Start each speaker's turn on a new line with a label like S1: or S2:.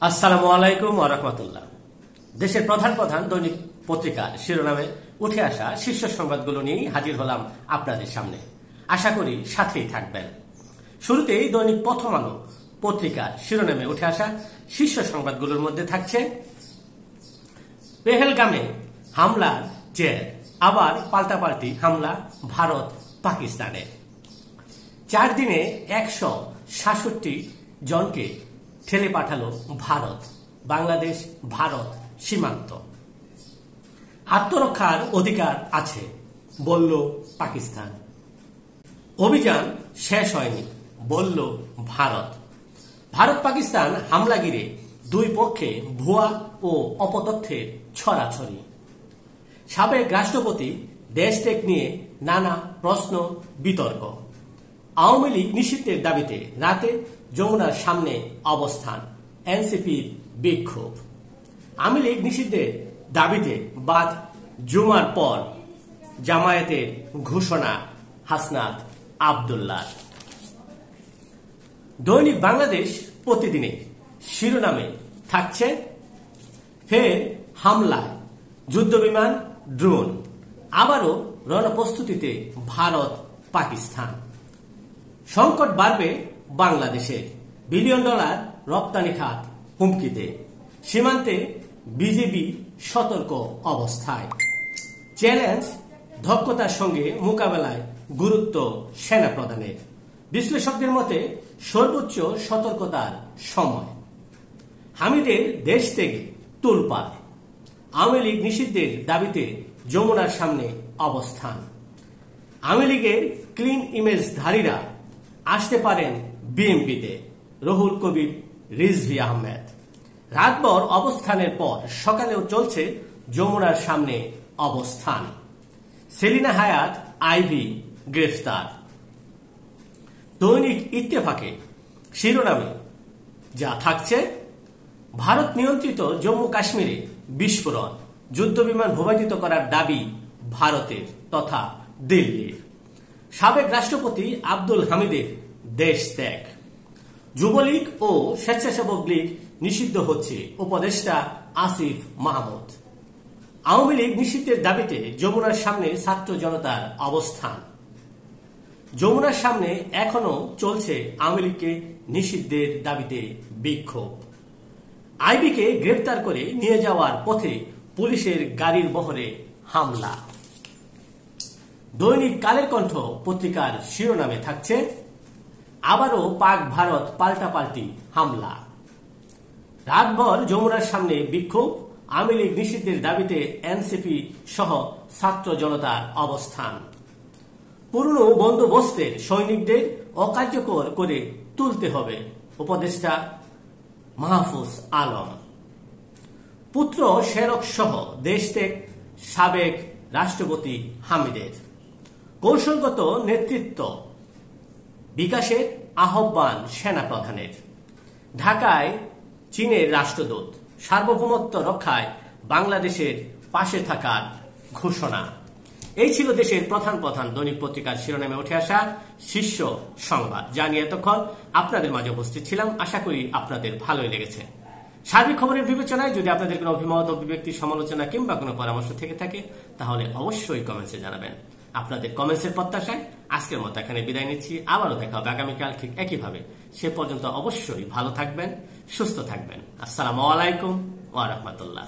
S1: আসসালামু আলাইকুম ওয়া রাহমাতুল্লাহ। দেশের প্রধান প্রধান দৈনিক পত্রিকার শিরোনামে উঠে আসা শীর্ষ সংবাদগুলো নিয়ে হাজির হলাম আপনাদের সামনে। আশা করি সাথেই থাকবেন। শুরুতেই দৈনিক প্রথম আলো পত্রিকার শিরোনামে উঠে আসা শীর্ষ সংবাদগুলোর মধ্যে থাকছে পেহেলগামে হামলার জের, আবার পাল্টাপাল্টি হামলা ভারত পাকিস্তানে। 4 দিনে 166 জনকে ঠেলে পাঠালো ভারত, বাংলাদেশ ভারত সীমান্ত। আত্মরক্ষার অধিকার আছে বলল পাকিস্তান। অভিযান শেষ হয়নি বলল ভারত। ভারত পাকিস্তান হামলাগিরে দুই পক্ষে ভুয়া ও অপতথ্যের ছড়াছড়ি। সাবেক রাষ্ট্রপতি দেশত্যাগ নিয়ে নানা প্রশ্ন বিতর্ক। আওয়ামী লীগ নিষিদ্ধের দাবিতে রাতে যমুনার সামনে অবস্থান, এনসিপির বিক্ষোভ। আওয়ামী লীগ নিষিদ্ধের দাবিতে বাদ জুমার পর জামায়াতের ঘোষণা হাসনাত আব্দুল্লাহ। দৈনিক বাংলাদেশ প্রতিদিনের শিরোনামে থাকছে ফের হামলায় যুদ্ধবিমান, ড্রোন, আবারও রণপ্রস্তুতিতে ভারত পাকিস্তান। সংকট বাড়বে বাংলাদেশে, বিলিয়ন ডলার রপ্তানি খাত হুমকিতে। সীমান্তে বিজেপি সতর্ক অবস্থায়। চ্যালেঞ্জ দক্ষতার সঙ্গে মোকাবেলায় গুরুত্ব সেনা প্রধানের। বিশ্লেষকদের মতে সর্বোচ্চ সতর্কতার সময়। হামিদের দেশ থেকে তোলপাড়। আওয়ামী লীগ নিষিদ্ধের দাবিতে যমুনার সামনে অবস্থান। আওয়ামী লীগের ক্লিন ইমেজধারীরা আসতে পারেন বিএনপিতে, রুহুল কবির রিজভী আহমেদ। রাতভর অবস্থানের পর সকালেও চলছে যমুনার সামনে অবস্থান। সেলিনা হায়াত আইভি গ্রেফতার। দৈনিক ইত্তেফাকে শিরোনামে যা থাকছে ভারত নিয়ন্ত্রিত জম্মু কাশ্মীরে বিস্ফোরণ, যুদ্ধবিমান ভূপাতিত করার দাবি ভারতের তথা দিল্লির। সাবেক রাষ্ট্রপতি আব্দুল হামিদের দেশ ত্যাগ। যুবলীগ ও স্বেচ্ছাসেবক লীগ নিষিদ্ধ হচ্ছে, উপদেষ্টা আসিফ মাহমুদ। আওয়ামী লীগ নিষিদ্ধের দাবিতে যমুনার সামনে ছাত্র জনতার অবস্থান। যমুনার সামনে এখনো চলছে আওয়ামী লীগকে নিষিদ্ধের দাবিতে বিক্ষোভ। আইবিকে গ্রেফতার করে নিয়ে যাওয়ার পথে পুলিশের গাড়ির বহরে হামলা। দৈনিক কালের কণ্ঠ পত্রিকার শিরোনামে থাকছে আবারও পাক ভারত পাল্টাপাল্টি হামলা। রাতভর যমুনার সামনে বিক্ষোভ, আওয়ামী লীগ নিষিদ্ধের দাবিতে এনসিপি সহ ছাত্র জনতার অবস্থান। পুরনো বন্দোবস্তের সৈনিকদের অকার্যকর করে তুলতে হবে, উপদেষ্টা মাহফুজ আলম। পুত্র শেরক সহ দেশত্যাগ সাবেক রাষ্ট্রপতি হামিদের। কৌশলগত নেতৃত্ব বিকাশের আহ্বান সেনা প্রধানের। ঢাকায় চীনের রাষ্ট্রদূত। সার্বভৌমত্ব রক্ষায় বাংলাদেশের পাশে থাকার ঘোষণা। এই ছিল দেশের প্রধান প্রধান দৈনিক পত্রিকার শিরোনামে উঠে আসা শীর্ষ সংবাদ, যা নিয়ে এতক্ষণ আপনাদের মাঝে উপস্থিত ছিলাম। আশা করি আপনাদের ভালোই লেগেছে। সার্বিক খবরের বিবেচনায় যদি আপনাদের কোনো অভিমত, অভিব্যক্তি, সমালোচনা কিংবা কোনো পরামর্শ থেকে থাকে তাহলে অবশ্যই কমেন্টসে জানাবেন। আপনাদের কমেন্টসের প্রত্যাশায় আজকের মতো এখানে বিদায় নিচ্ছি। আবারও দেখা হবে আগামীকাল ঠিক একইভাবে। সে পর্যন্ত অবশ্যই ভালো থাকবেন, সুস্থ থাকবেন। আসসালামু আলাইকুম ওয়া রাহমাতুল্লাহ।